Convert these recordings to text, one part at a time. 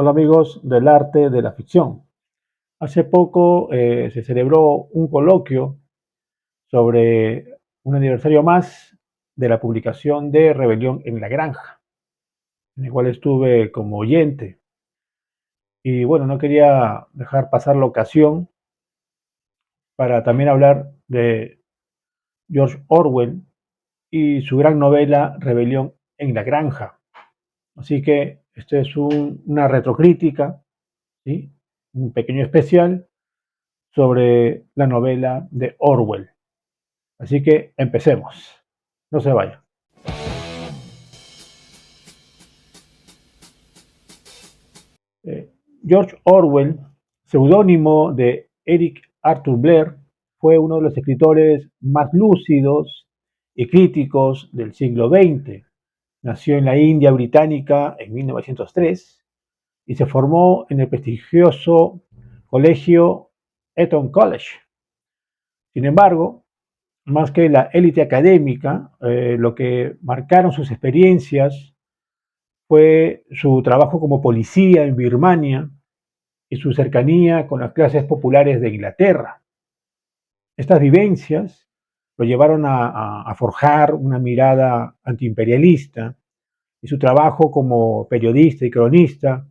Hola amigos del arte de la ficción. Hace poco se celebró un coloquio sobre un aniversario más de la publicación de Rebelión en la Granja, en el cual estuve como oyente. Y bueno, no quería dejar pasar la ocasión para también hablar de George Orwell y su gran novela Rebelión en la Granja. Así que este es una retrocrítica, ¿sí? Un pequeño especial sobre la novela de Orwell. Así que empecemos. No se vayan. Eh, George Orwell, seudónimo de Eric Arthur Blair, fue uno de los escritores más lúcidos y críticos del siglo XX. Nació en la India británica en 1903 y se formó en el prestigioso colegio Eton College. Sin embargo, más que la élite académica, lo que marcaron sus experiencias fue su trabajo como policía en Birmania y su cercanía con las clases populares de Inglaterra. Estas vivencias lo llevaron a forjar una mirada antiimperialista y su trabajo como periodista y cronista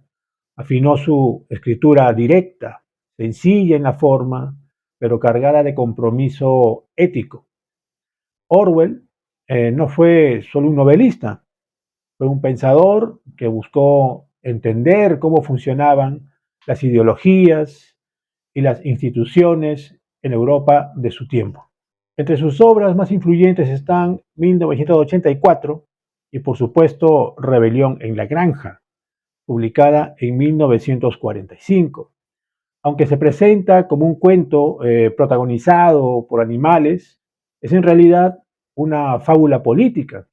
afinó su escritura directa, sencilla en la forma, pero cargada de compromiso ético. Orwell no fue solo un novelista, fue un pensador que buscó entender cómo funcionaban las ideologías y las instituciones en Europa de su tiempo. Entre sus obras más influyentes están 1984 y por supuesto Rebelión en la Granja, publicada en 1945. Aunque se presenta como un cuento protagonizado por animales, es en realidad una fábula política,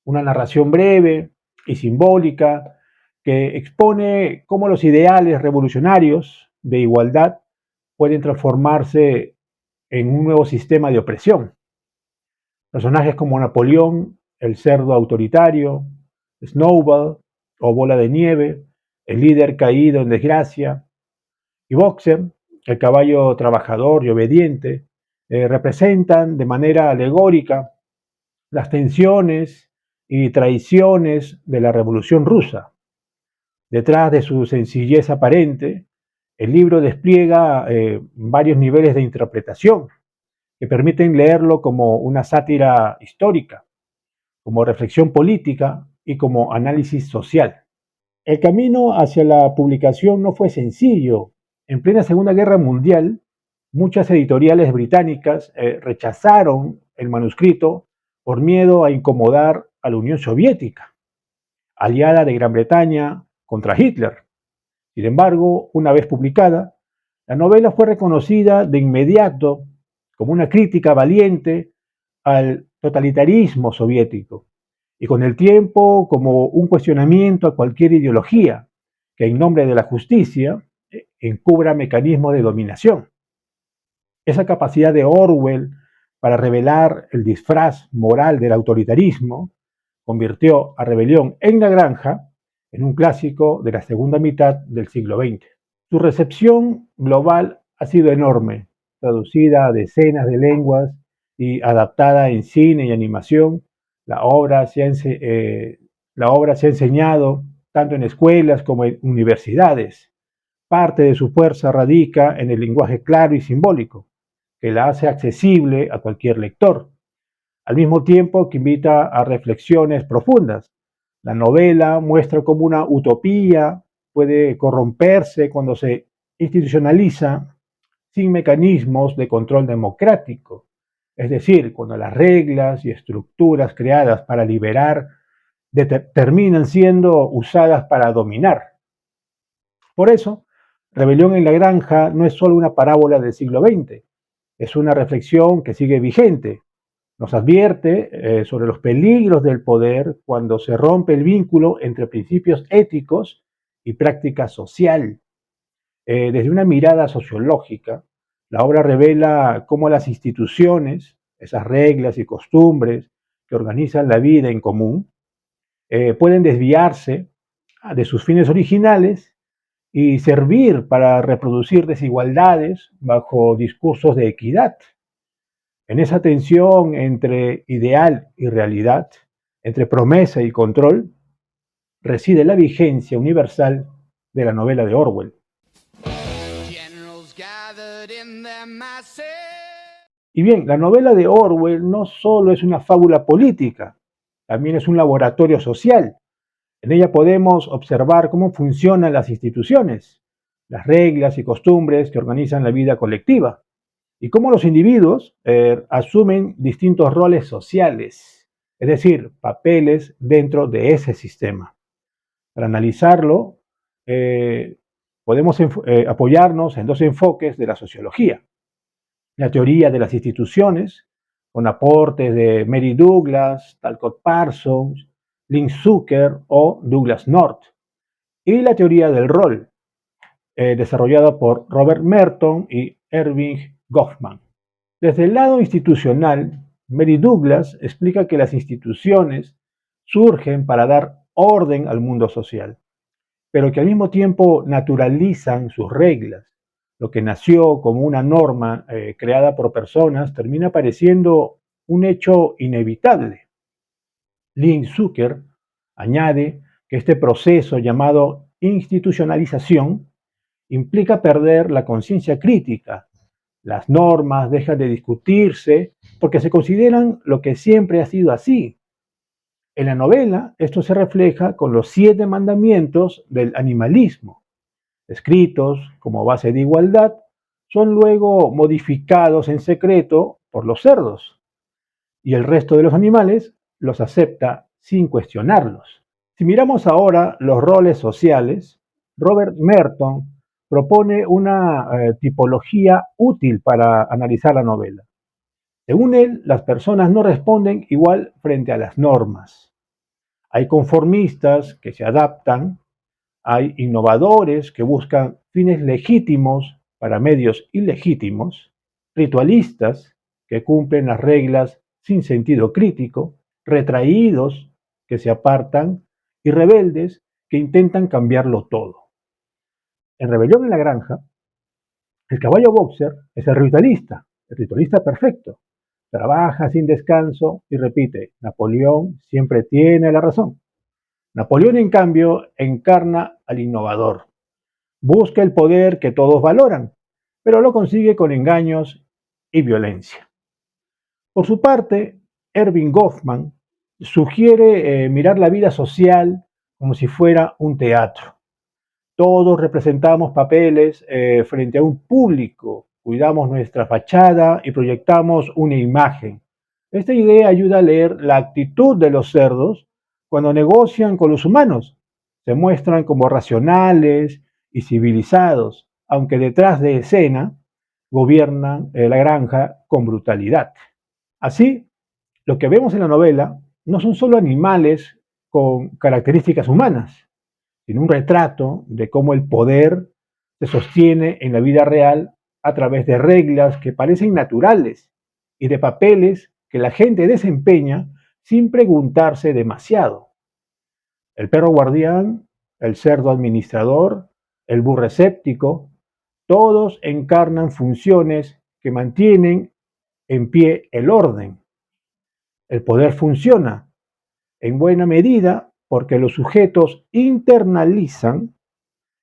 una narración breve y simbólica que expone cómo los ideales revolucionarios de igualdad pueden transformarse en un nuevo sistema de opresión. Personajes como Napoleón, el cerdo autoritario, Snowball o Bola de Nieve, el líder caído en desgracia, y Boxer, el caballo trabajador y obediente, representan de manera alegórica las tensiones y traiciones de la Revolución Rusa. Detrás de su sencillez aparente, el libro despliega varios niveles de interpretación que permiten leerlo como una sátira histórica, como reflexión política y como análisis social. El camino hacia la publicación no fue sencillo. En plena Segunda Guerra Mundial, muchas editoriales británicas rechazaron el manuscrito por miedo a incomodar a la Unión Soviética, aliada de Gran Bretaña contra Hitler. Sin embargo, una vez publicada, la novela fue reconocida de inmediato como una crítica valiente al totalitarismo soviético y con el tiempo como un cuestionamiento a cualquier ideología que en nombre de la justicia encubra mecanismos de dominación. Esa capacidad de Orwell para revelar el disfraz moral del autoritarismo convirtió a Rebelión en la Granja en un clásico de la segunda mitad del siglo XX. Su recepción global ha sido enorme, traducida a decenas de lenguas y adaptada en cine y animación. La obra la obra se ha enseñado tanto en escuelas como en universidades. Parte de su fuerza radica en el lenguaje claro y simbólico, que la hace accesible a cualquier lector, al mismo tiempo que invita a reflexiones profundas. La novela muestra cómo una utopía puede corromperse cuando se institucionaliza sin mecanismos de control democrático, es decir, cuando las reglas y estructuras creadas para liberar terminan siendo usadas para dominar. Por eso, Rebelión en la Granja no es solo una parábola del siglo XX, es una reflexión que sigue vigente. Nos advierte sobre los peligros del poder cuando se rompe el vínculo entre principios éticos y práctica social. Desde una mirada sociológica, la obra revela cómo las instituciones, esas reglas y costumbres que organizan la vida en común, pueden desviarse de sus fines originales y servir para reproducir desigualdades bajo discursos de equidad. En esa tensión entre ideal y realidad, entre promesa y control, reside la vigencia universal de la novela de Orwell. Y bien, la novela de Orwell no solo es una fábula política, también es un laboratorio social. En ella podemos observar cómo funcionan las instituciones, las reglas y costumbres que organizan la vida colectiva, y cómo los individuos asumen distintos roles sociales, es decir, papeles dentro de ese sistema. Para analizarlo, podemos apoyarnos en dos enfoques de la sociología. La teoría de las instituciones, con aportes de Mary Douglas, Talcott Parsons, Lynn Zucker o Douglas North, y la teoría del rol, desarrollada por Robert Merton y Erving Goffman. Desde el lado institucional, Mary Douglas explica que las instituciones surgen para dar orden al mundo social, pero que al mismo tiempo naturalizan sus reglas. Lo que nació como una norma creada por personas termina pareciendo un hecho inevitable. Lynn Zucker añade que este proceso llamado institucionalización implica perder la conciencia crítica. Las normas dejan de discutirse porque se consideran lo que siempre ha sido así. En la novela, esto se refleja con los 7 mandamientos del animalismo, escritos como base de igualdad, son luego modificados en secreto por los cerdos, y el resto de los animales los acepta sin cuestionarlos. Si miramos ahora los roles sociales, Robert Merton propone una tipología útil para analizar la novela. Según él, las personas no responden igual frente a las normas. Hay conformistas que se adaptan, hay innovadores que buscan fines legítimos para medios ilegítimos, ritualistas que cumplen las reglas sin sentido crítico, retraídos que se apartan y rebeldes que intentan cambiarlo todo. En Rebelión en la Granja, el caballo boxer es el ritualista perfecto. Trabaja sin descanso y repite, Napoleón siempre tiene la razón. Napoleón, en cambio, encarna al innovador. Busca el poder que todos valoran, pero lo consigue con engaños y violencia. Por su parte, Erving Goffman sugiere mirar la vida social como si fuera un teatro. Todos representamos papeles frente a un público, cuidamos nuestra fachada y proyectamos una imagen. Esta idea ayuda a leer la actitud de los cerdos cuando negocian con los humanos. Se muestran como racionales y civilizados, aunque detrás de escena gobiernan la granja con brutalidad. Así, lo que vemos en la novela no son solo animales con características humanas, sino un retrato de cómo el poder se sostiene en la vida real a través de reglas que parecen naturales y de papeles que la gente desempeña sin preguntarse demasiado. El perro guardián, el cerdo administrador, el burro escéptico, todos encarnan funciones que mantienen en pie el orden. El poder funciona en buena medida porque los sujetos internalizan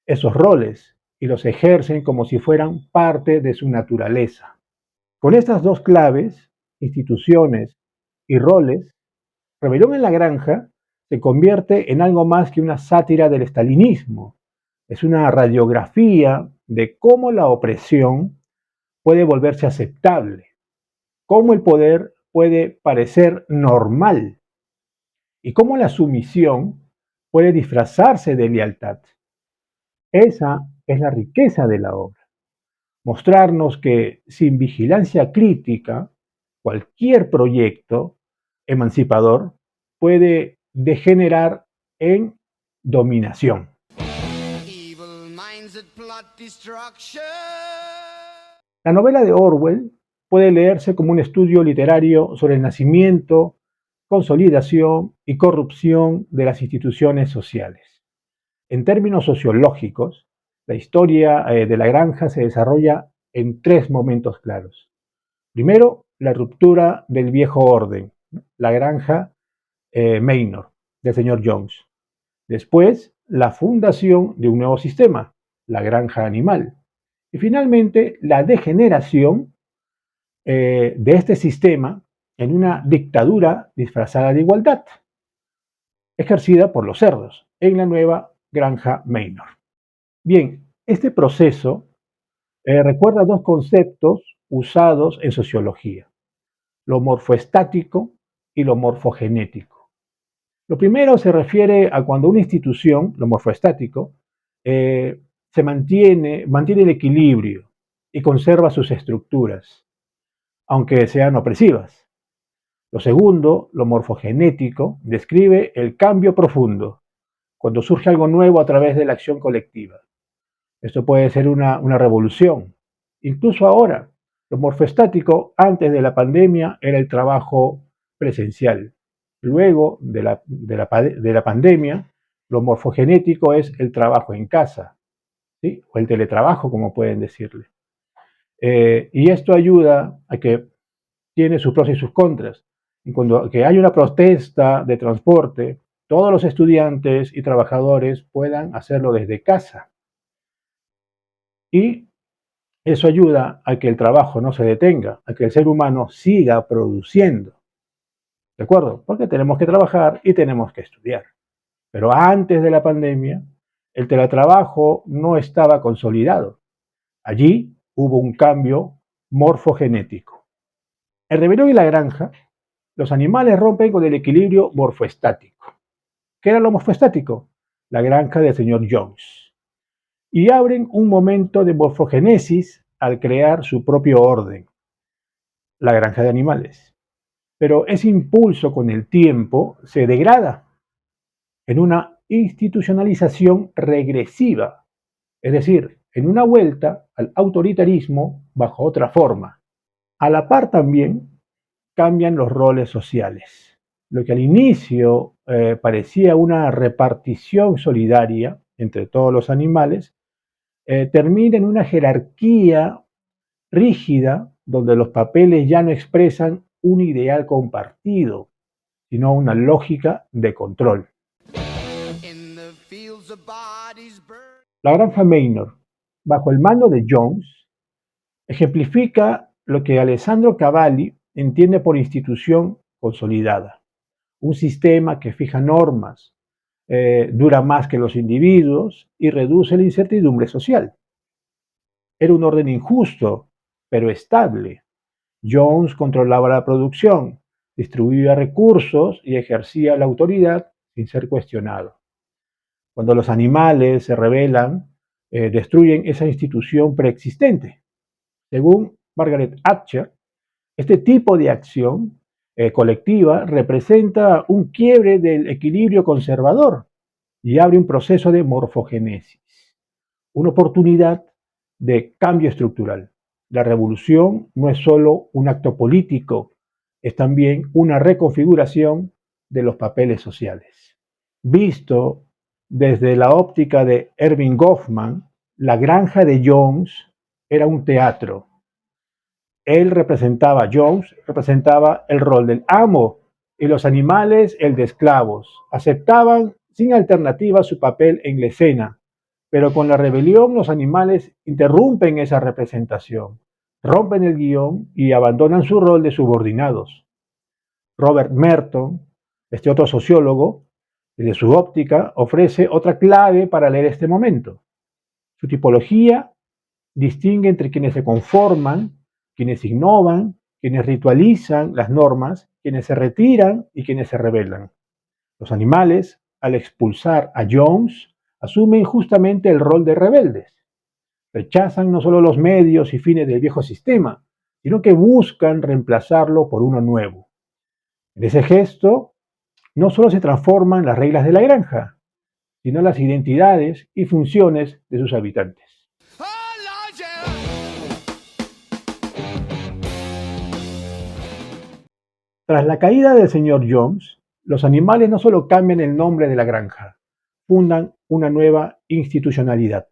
esos roles y los ejercen como si fueran parte de su naturaleza. Con estas dos claves, instituciones y roles, Rebelión en la Granja se convierte en algo más que una sátira del estalinismo. Es una radiografía de cómo la opresión puede volverse aceptable, cómo el poder puede parecer normal y cómo la sumisión puede disfrazarse de lealtad. Esa es la riqueza de la obra, mostrarnos que sin vigilancia crítica, cualquier proyecto emancipador puede degenerar en dominación. La novela de Orwell puede leerse como un estudio literario sobre el nacimiento, consolidación y corrupción de las instituciones sociales. En términos sociológicos, La historia de la granja se desarrolla en tres momentos claros. Primero, la ruptura del viejo orden, la granja Maynor, del señor Jones. Después, la fundación de un nuevo sistema, la granja animal. Y finalmente, la degeneración de este sistema en una dictadura disfrazada de igualdad, ejercida por los cerdos en la nueva granja Maynor. Bien, este proceso recuerda dos conceptos usados en sociología, lo morfoestático y lo morfogenético. Lo primero se refiere a cuando una institución, lo morfoestático, se mantiene el equilibrio y conserva sus estructuras, aunque sean opresivas. Lo segundo, lo morfogenético, describe el cambio profundo, cuando surge algo nuevo a través de la acción colectiva. Esto puede ser una revolución. Incluso ahora, lo morfoestático antes de la pandemia era el trabajo presencial. Luego de la pandemia, lo morfogenético es el trabajo en casa, ¿sí? O el teletrabajo, como pueden decirle. Y esto ayuda a que tiene sus pros y sus contras. Y cuando que hay una protesta de transporte, todos los estudiantes y trabajadores puedan hacerlo desde casa. Y eso ayuda a que el trabajo no se detenga, a que el ser humano siga produciendo. ¿De acuerdo? Porque tenemos que trabajar y tenemos que estudiar. Pero antes de la pandemia, el teletrabajo no estaba consolidado. Allí hubo un cambio morfogenético. En Rebelión y la Granja, los animales rompen con el equilibrio morfoestático. ¿Qué era lo morfoestático? La granja del señor Jones. Y abren un momento de morfogénesis al crear su propio orden, la granja de animales. Pero ese impulso con el tiempo se degrada en una institucionalización regresiva, es decir, en una vuelta al autoritarismo bajo otra forma. A la par también cambian los roles sociales. Lo que al inicio parecía una repartición solidaria entre todos los animales, termina en una jerarquía rígida donde los papeles ya no expresan un ideal compartido, sino una lógica de control. La granja Maynor, bajo el mando de Jones, ejemplifica lo que Alessandro Cavalli entiende por institución consolidada. Un sistema que fija normas, dura más que los individuos y reduce la incertidumbre social. Era un orden injusto, pero estable. Jones controlaba la producción, distribuía recursos y ejercía la autoridad sin ser cuestionado. Cuando los animales se rebelan, destruyen esa institución preexistente. Según Margaret Atcher, este tipo de acción colectiva representa un quiebre del equilibrio conservador y abre un proceso de morfogénesis, una oportunidad de cambio estructural. La revolución no es solo un acto político, es también una reconfiguración de los papeles sociales. Visto desde la óptica de Erving Goffman, la granja de Jones era un teatro. Jones representaba el rol del amo y los animales el de esclavos. Aceptaban sin alternativa su papel en la escena, pero con la rebelión los animales interrumpen esa representación, rompen el guión y abandonan su rol de subordinados. Robert Merton, este otro sociólogo, desde su óptica, ofrece otra clave para leer este momento. Su tipología distingue entre quienes se conforman, quienes innovan, quienes ritualizan las normas, quienes se retiran y quienes se rebelan. Los animales, al expulsar a Jones, asumen justamente el rol de rebeldes. Rechazan no solo los medios y fines del viejo sistema, sino que buscan reemplazarlo por uno nuevo. En ese gesto, no solo se transforman las reglas de la granja, sino las identidades y funciones de sus habitantes. Tras la caída del señor Jones, los animales no solo cambian el nombre de la granja, fundan una nueva institucionalidad.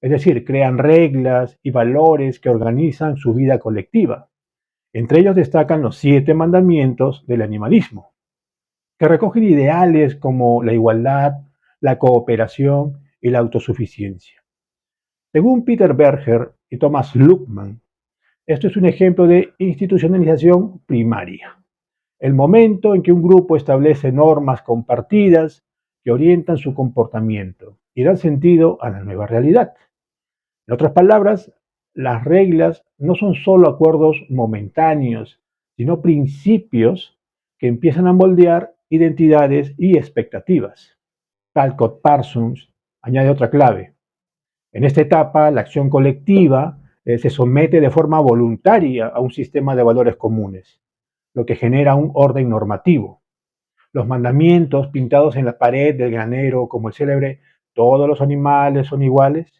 Es decir, crean reglas y valores que organizan su vida colectiva. Entre ellos destacan los 7 mandamientos del animalismo, que recogen ideales como la igualdad, la cooperación y la autosuficiencia. Según Peter Berger y Thomas Luckmann, esto es un ejemplo de institucionalización primaria, el momento en que un grupo establece normas compartidas que orientan su comportamiento y dan sentido a la nueva realidad. En otras palabras, las reglas no son solo acuerdos momentáneos, sino principios que empiezan a moldear identidades y expectativas. Talcott Parsons añade otra clave. En esta etapa, la acción colectiva se somete de forma voluntaria a un sistema de valores comunes, lo que genera un orden normativo. Los mandamientos pintados en la pared del granero, como el célebre "todos los animales son iguales",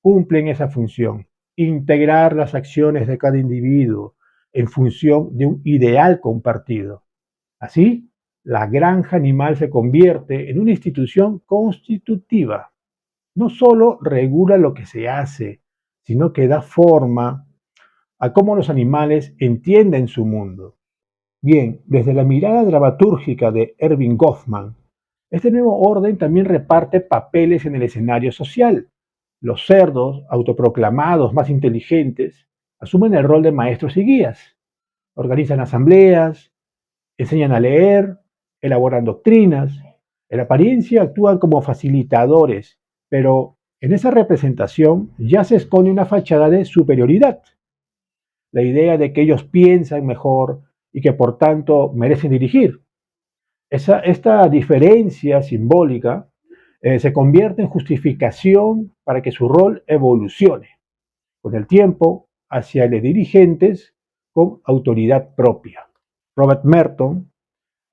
cumplen esa función: integrar las acciones de cada individuo en función de un ideal compartido. Así, la granja animal se convierte en una institución constitutiva. No solo regula lo que se hace, sino que da forma a cómo los animales entienden su mundo. Bien, desde la mirada dramatúrgica de Erving Goffman, este nuevo orden también reparte papeles en el escenario social. Los cerdos, autoproclamados más inteligentes, asumen el rol de maestros y guías. Organizan asambleas, enseñan a leer, elaboran doctrinas. En apariencia actúan como facilitadores, pero en esa representación ya se esconde una fachada de superioridad. La idea de que ellos piensan mejor y que por tanto merecen dirigir. Esta diferencia simbólica se convierte en justificación para que su rol evolucione con el tiempo hacia los dirigentes con autoridad propia. Robert Merton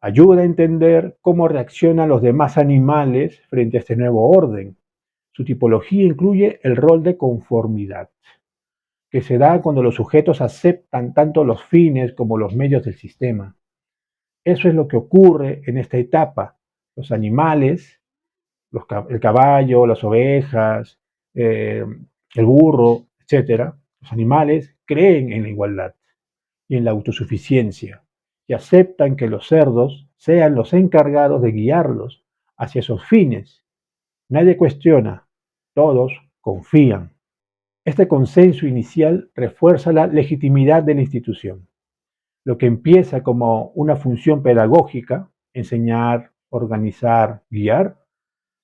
ayuda a entender cómo reaccionan los demás animales frente a este nuevo orden. Su tipología incluye el rol de conformidad, que se da cuando los sujetos aceptan tanto los fines como los medios del sistema. Eso es lo que ocurre en esta etapa. Los animales, el caballo, las ovejas, eh, el burro, etcétera, los animales creen en la igualdad y en la autosuficiencia y aceptan que los cerdos sean los encargados de guiarlos hacia esos fines. Nadie cuestiona, todos confían. Este consenso inicial refuerza la legitimidad de la institución. Lo que empieza como una función pedagógica, enseñar, organizar, guiar,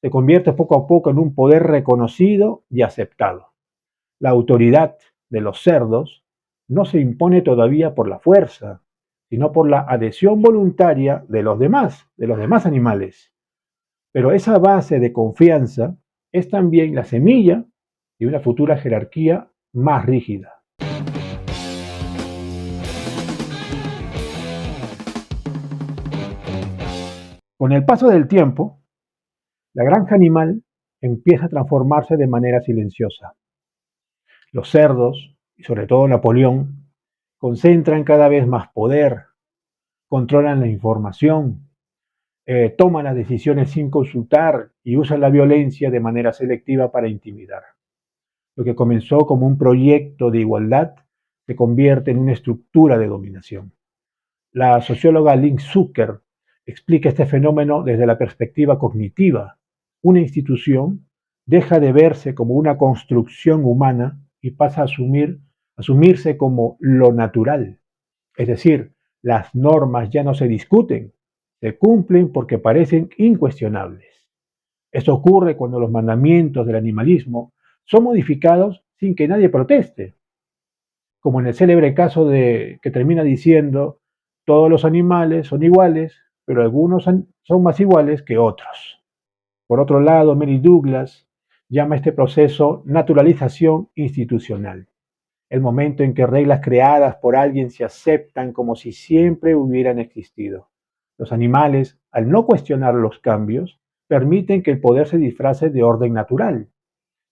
se convierte poco a poco en un poder reconocido y aceptado. La autoridad de los cerdos no se impone todavía por la fuerza, sino por la adhesión voluntaria de los demás animales. Pero esa base de confianza es también la semilla de una futura jerarquía más rígida. Con el paso del tiempo, la granja animal empieza a transformarse de manera silenciosa. Los cerdos, y sobre todo Napoleón, concentran cada vez más poder, controlan la información, toman las decisiones sin consultar y usan la violencia de manera selectiva para intimidar. Lo que comenzó como un proyecto de igualdad se convierte en una estructura de dominación. La socióloga Lynn Zucker explica este fenómeno desde la perspectiva cognitiva. Una institución deja de verse como una construcción humana y pasa a asumirse como lo natural. Es decir, las normas ya no se discuten, se cumplen porque parecen incuestionables. Esto ocurre cuando los mandamientos del animalismo son modificados sin que nadie proteste, como en el célebre caso que termina diciendo: todos los animales son iguales, pero algunos son más iguales que otros. Por otro lado, Mary Douglas llama a este proceso naturalización institucional, el momento en que reglas creadas por alguien se aceptan como si siempre hubieran existido. Los animales, al no cuestionar los cambios, permiten que el poder se disfrace de orden natural.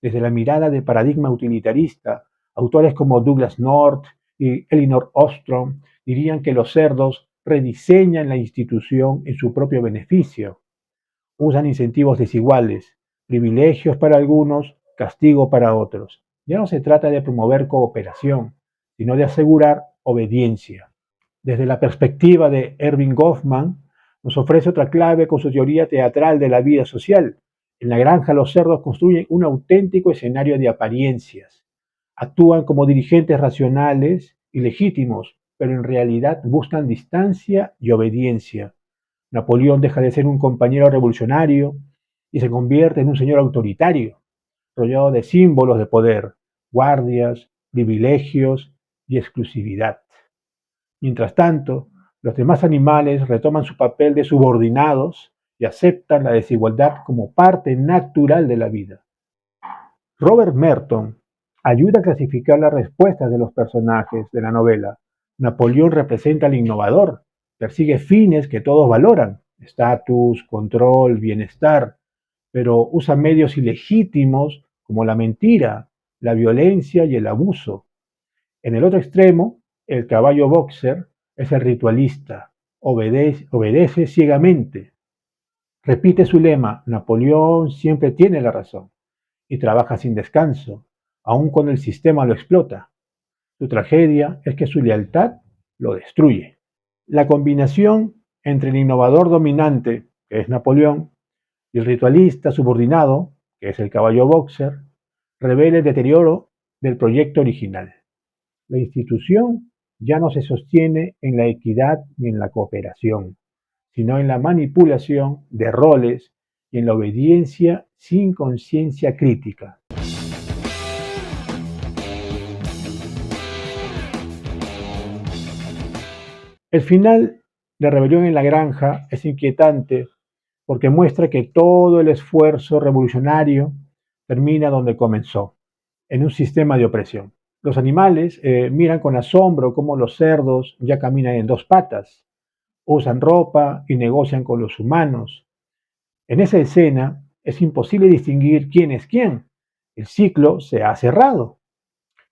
Desde la mirada del paradigma utilitarista, autores como Douglas North y Elinor Ostrom dirían que los cerdos rediseñan la institución en su propio beneficio. Usan incentivos desiguales, privilegios para algunos castigo para otros. Ya no se trata de promover cooperación, sino de asegurar obediencia. Desde la perspectiva de Erving Goffman, nos ofrece otra clave con su teoría teatral de la vida social. En la granja los cerdos construyen un auténtico escenario de apariencias. Actúan como dirigentes racionales y legítimos, pero en realidad buscan distancia y obediencia. Napoleón deja de ser un compañero revolucionario y se convierte en un señor autoritario, rodeado de símbolos de poder, guardias, privilegios y exclusividad. Mientras tanto, los demás animales retoman su papel de subordinados y aceptan la desigualdad como parte natural de la vida. Robert Merton ayuda a clasificar las respuestas de los personajes de la novela. Napoleón representa al innovador, persigue fines que todos valoran, estatus, control, bienestar, pero usa medios ilegítimos como la mentira, la violencia y el abuso. En el otro extremo, el caballo boxer es el ritualista, obedece ciegamente, repite su lema, Napoleón siempre tiene la razón, y trabaja sin descanso, aun cuando el sistema lo explota. Su tragedia es que su lealtad lo destruye. La combinación entre el innovador dominante, que es Napoleón, y el ritualista subordinado, que es el caballo boxer, revela el deterioro del proyecto original. La institución ya no se sostiene en la equidad ni en la cooperación, sino en la manipulación de roles y en la obediencia sin conciencia crítica. El final de Rebelión en la Granja es inquietante porque muestra que todo el esfuerzo revolucionario termina donde comenzó, en un sistema de opresión. Los animales miran con asombro cómo los cerdos ya caminan en dos patas, usan ropa y negocian con los humanos. En esa escena es imposible distinguir quién es quién. El ciclo se ha cerrado,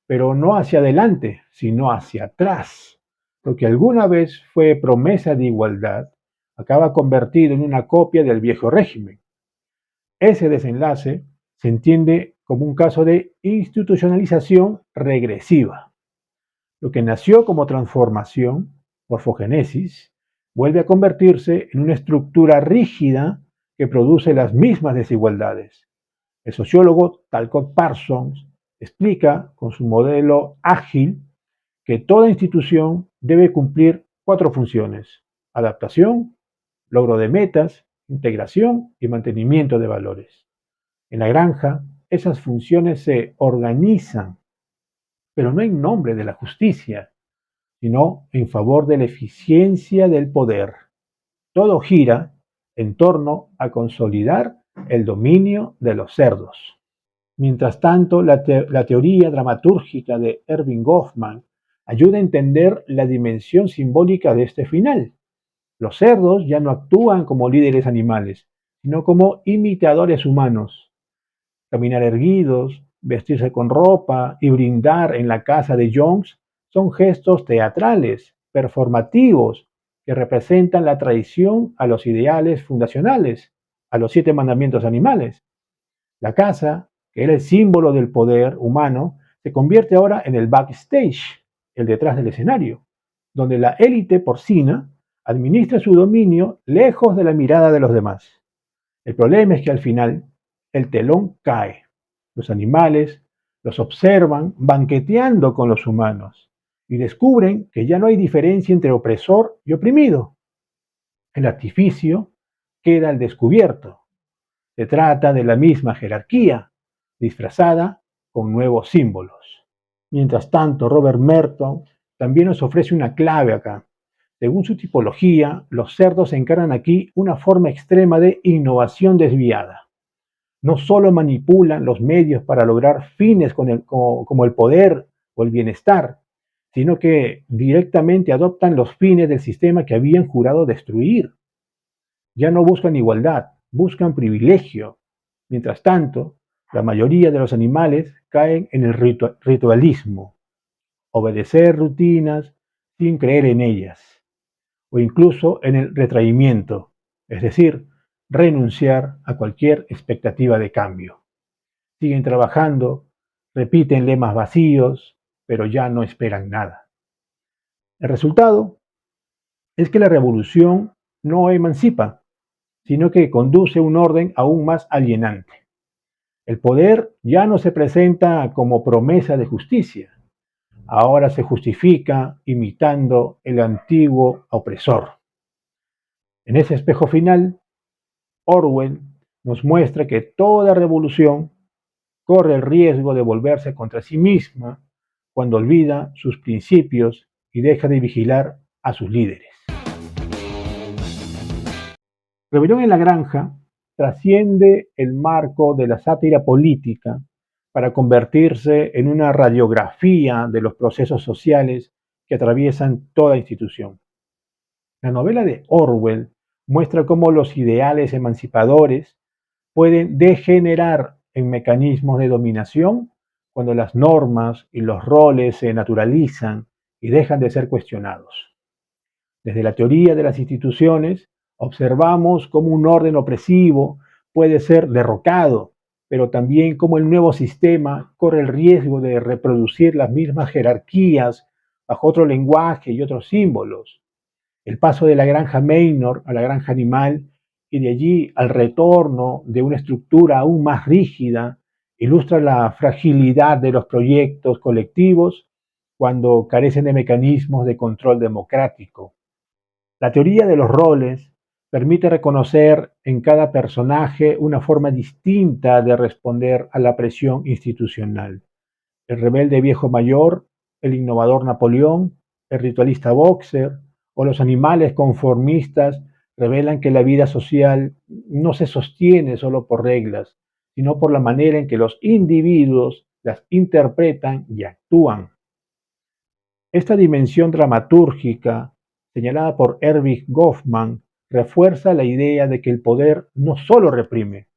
pero no hacia adelante, sino hacia atrás. Lo que alguna vez fue promesa de igualdad acaba convertido en una copia del viejo régimen. Ese desenlace se entiende como un caso de institucionalización regresiva. Lo que nació como transformación, morfogénesis, vuelve a convertirse en una estructura rígida que produce las mismas desigualdades. El sociólogo Talcott Parsons explica con su modelo ágil que toda institución debe cumplir cuatro funciones: adaptación, logro de metas, integración y mantenimiento de valores. En la granja, esas funciones se organizan, pero no en nombre de la justicia, sino en favor de la eficiencia del poder. Todo gira en torno a consolidar el dominio de los cerdos. Mientras tanto, la teoría dramatúrgica de Erving Goffman ayuda a entender la dimensión simbólica de este final. Los cerdos ya no actúan como líderes animales, sino como imitadores humanos. Caminar erguidos, vestirse con ropa y brindar en la casa de Jones son gestos teatrales, performativos, que representan la traición a los ideales fundacionales, a los 7 mandamientos animales. La casa, que era el símbolo del poder humano, se convierte ahora en el backstage, el detrás del escenario, donde la élite porcina administra su dominio lejos de la mirada de los demás. El problema es que al final el telón cae. Los animales los observan banqueteando con los humanos y descubren que ya no hay diferencia entre opresor y oprimido. El artificio queda al descubierto. Se trata de la misma jerarquía, disfrazada con nuevos símbolos. Mientras tanto, Robert Merton también nos ofrece una clave acá. Según su tipología, los cerdos encarnan aquí una forma extrema de innovación desviada. No solo manipulan los medios para lograr fines como el poder o el bienestar, sino que directamente adoptan los fines del sistema que habían jurado destruir. Ya no buscan igualdad, buscan privilegio. Mientras tanto, la mayoría de los animales caen en el ritualismo, obedecer rutinas sin creer en ellas, o incluso en el retraimiento, es decir, renunciar a cualquier expectativa de cambio. siguen trabajando, repiten lemas vacíos, pero ya no esperan nada. El resultado es que la revolución no emancipa, sino que conduce a un orden aún más alienante. El poder ya no se presenta como promesa de justicia, ahora se justifica imitando el antiguo opresor. En ese espejo final, Orwell nos muestra que toda revolución corre el riesgo de volverse contra sí misma cuando olvida sus principios y deja de vigilar a sus líderes. Rebelión en la Granja trasciende el marco de la sátira política para convertirse en una radiografía de los procesos sociales que atraviesan toda institución. La novela de Orwell muestra cómo los ideales emancipadores pueden degenerar en mecanismos de dominación cuando las normas y los roles se naturalizan y dejan de ser cuestionados. Desde la teoría de las instituciones, observamos cómo un orden opresivo puede ser derrocado, pero también cómo el nuevo sistema corre el riesgo de reproducir las mismas jerarquías bajo otro lenguaje y otros símbolos. El paso de la granja Maynor a la granja animal y de allí al retorno de una estructura aún más rígida ilustra la fragilidad de los proyectos colectivos cuando carecen de mecanismos de control democrático. La teoría de los roles permite reconocer en cada personaje una forma distinta de responder a la presión institucional. El rebelde viejo mayor, el innovador Napoleón, el ritualista Boxer o los animales conformistas revelan que la vida social no se sostiene solo por reglas, sino por la manera en que los individuos las interpretan y actúan. Esta dimensión dramatúrgica, señalada por Erving Goffman, refuerza la idea de que el poder no solo reprime,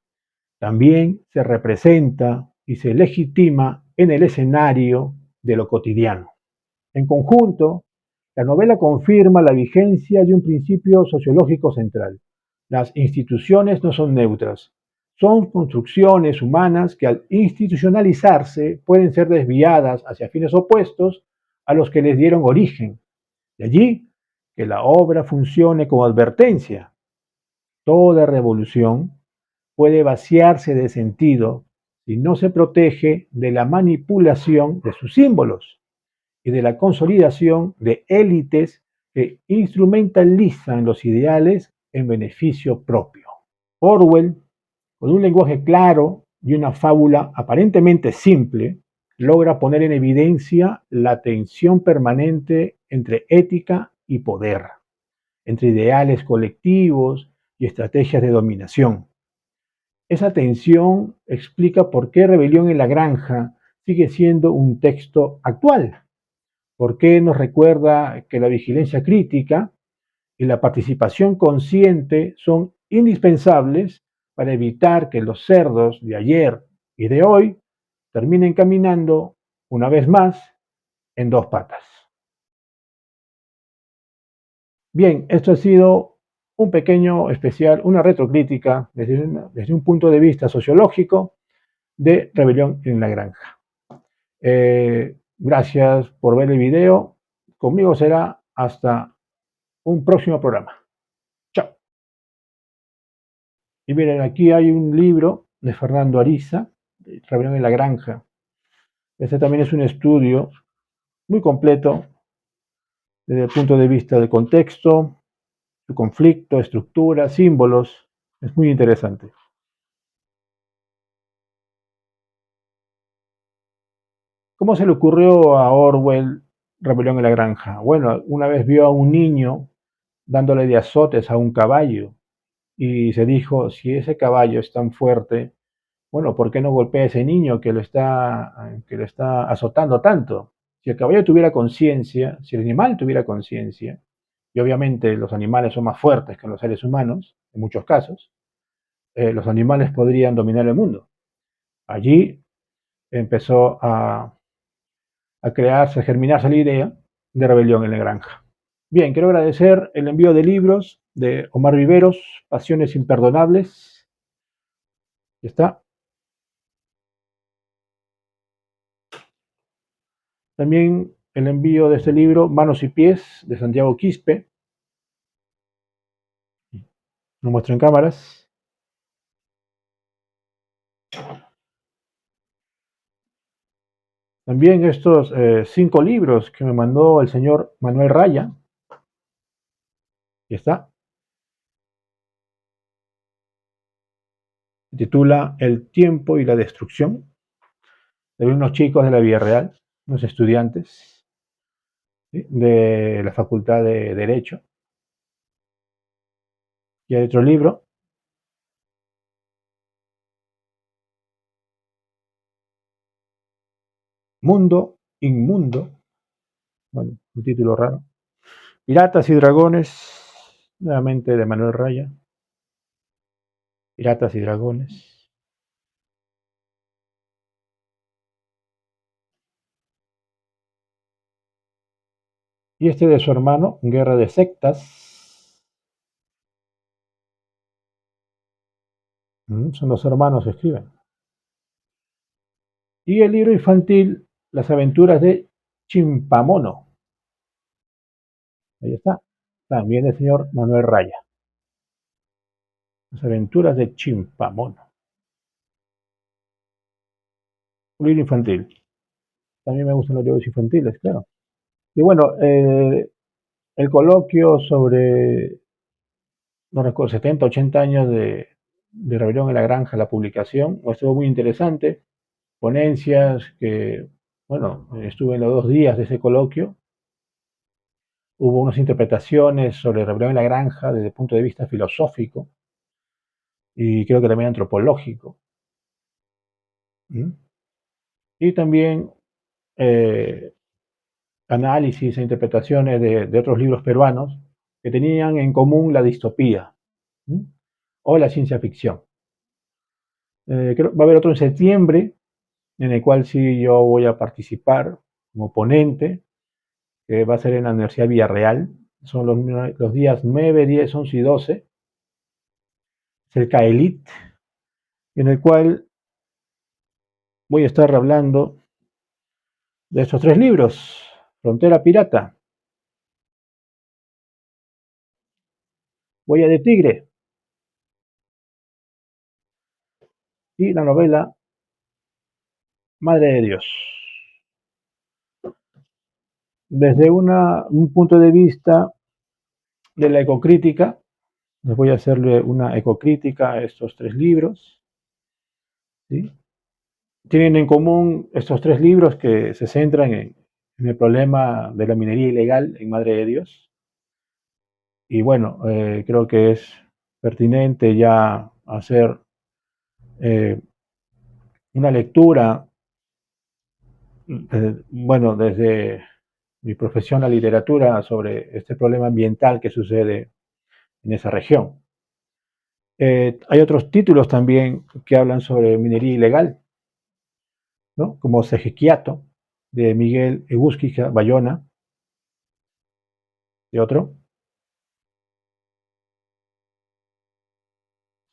también se representa y se legitima en el escenario de lo cotidiano. En conjunto, la novela confirma la vigencia de un principio sociológico central. Las instituciones no son neutras, son construcciones humanas que al institucionalizarse pueden ser desviadas hacia fines opuestos a los que les dieron origen. De allí que la obra funcione como advertencia. Toda revolución puede vaciarse de sentido si no se protege de la manipulación de sus símbolos y de la consolidación de élites que instrumentalizan los ideales en beneficio propio. Orwell, con un lenguaje claro y una fábula aparentemente simple, logra poner en evidencia la tensión permanente entre ética y poder, entre ideales colectivos y estrategias de dominación. Esa tensión explica por qué Rebelión en la Granja sigue siendo un texto actual, por qué nos recuerda que la vigilancia crítica y la participación consciente son indispensables para evitar que los cerdos de ayer y de hoy terminen caminando, una vez más, en dos patas. Bien, esto ha sido un pequeño especial, una retrocrítica desde un punto de vista sociológico de Rebelión en la Granja. Gracias por ver el video. Conmigo será hasta un próximo programa. Chao. Y miren, aquí hay un libro de Fernando Ariza, Rebelión en la Granja. Este también es un estudio muy completo desde el punto de vista del contexto, su conflicto, estructura, símbolos. Es muy interesante. ¿Cómo se le ocurrió a Orwell Rebelión en la Granja? Bueno, una vez vio a un niño dándole de azotes a un caballo y se dijo, si ese caballo es tan fuerte, bueno, ¿por qué no golpea a ese niño que lo está azotando tanto? Si el caballo tuviera conciencia, si el animal tuviera conciencia, y obviamente los animales son más fuertes que los seres humanos, en muchos casos, los animales podrían dominar el mundo. Allí empezó a crearse, a germinarse la idea de Rebelión en la Granja. Bien, quiero agradecer el envío de libros de Omar Viveros, Pasiones Imperdonables. Ya está. También el envío de este libro, Manos y Pies, de Santiago Quispe. Lo muestro en cámaras. También estos 5 libros que me mandó el señor Manuel Raya. Aquí está. Se titula El tiempo y la destrucción. De unos chicos de la vida real, unos estudiantes, ¿sí?, de la Facultad de Derecho. Y hay otro libro, Mundo Inmundo. Bueno, un título raro. Piratas y Dragones, nuevamente de Manuel Raya. Piratas y Dragones. Y este de su hermano, Guerra de Sectas. Son los hermanos que escriben. Y el libro infantil, Las aventuras de Chimpamono. Ahí está. También del señor Manuel Raya. Las aventuras de Chimpamono. Un libro infantil. También me gustan los libros infantiles, claro. Y bueno, el coloquio sobre, no recuerdo, 70, 80 años de Rebelión en la Granja, la publicación, estuvo muy interesante. Ponencias que, bueno, estuve en los 2 días de ese coloquio. Hubo unas interpretaciones sobre Rebelión en la Granja desde el punto de vista filosófico y creo que también antropológico. ¿Mm? Y también eh, análisis e interpretaciones de otros libros peruanos que tenían en común la distopía, ¿sí?, o la ciencia ficción. Va a haber otro en septiembre, en el cual sí yo voy a participar como ponente, que va a ser en la Universidad Villarreal. Son los días 9, 10, 11 y 12. Es el CAELIT, en el cual voy a estar hablando de estos 3 libros: Frontera Pirata, Huella de Tigre y la novela Madre de Dios. Desde un punto de vista de la ecocrítica, les voy a hacerle una ecocrítica a estos 3 libros, ¿sí? Tienen en común estos 3 libros que se centran en el problema de la minería ilegal en Madre de Dios. Y bueno, creo que es pertinente ya hacer eh, una lectura, bueno, desde mi profesión, la literatura, sobre este problema ambiental que sucede en esa región. Hay otros títulos también que hablan sobre minería ilegal, ¿no?, como Sejequiato, de Miguel Egusquiza Bayona, y otro,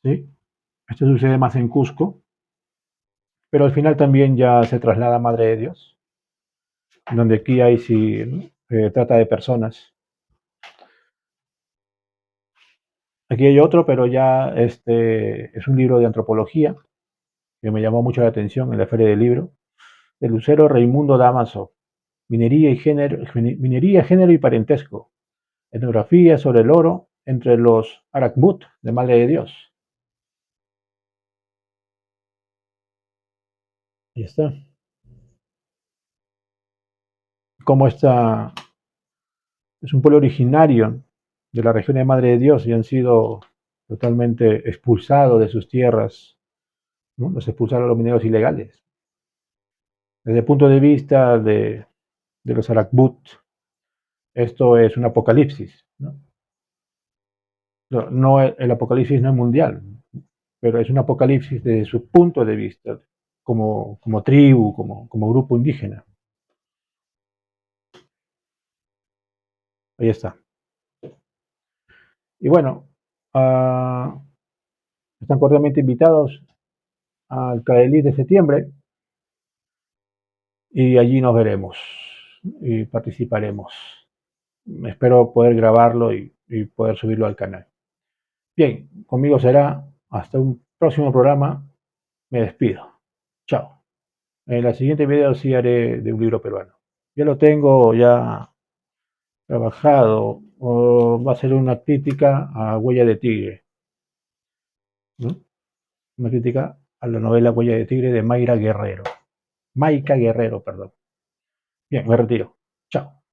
¿sí? Esto sucede más en Cusco, pero al final también ya se traslada a Madre de Dios, donde aquí hay sí, ¿no?, trata de personas. Aquí hay otro, pero ya este es un libro de antropología que me llamó mucho la atención en la Feria del Libro, de Lucero Raimundo Damaso, Minería, Género y Parentesco, etnografía sobre el oro entre los Arakbut de Madre de Dios. Ahí está. Como esta es un pueblo originario de la región de Madre de Dios y han sido totalmente expulsados de sus tierras, ¿no? Los expulsaron a los mineros ilegales. Desde el punto de vista de los Arakbut, esto es un apocalipsis, ¿no? No, el apocalipsis no es mundial, pero es un apocalipsis desde su punto de vista, como tribu, como grupo indígena. Ahí está. Y bueno, uh, están cordialmente invitados al CAELI de septiembre y allí nos veremos. y participaremos. Espero poder grabarlo y poder subirlo al canal. Bien, conmigo será hasta un próximo programa. Me despido. Chao. En la siguiente video sí haré de un libro peruano. Ya lo tengo ya trabajado. Va a ser una crítica a Huella de Tigre, ¿no? Una crítica a la novela Huella de Tigre de Mayra Guerrero. Maica Guerrero, perdón. Bien, me retiro.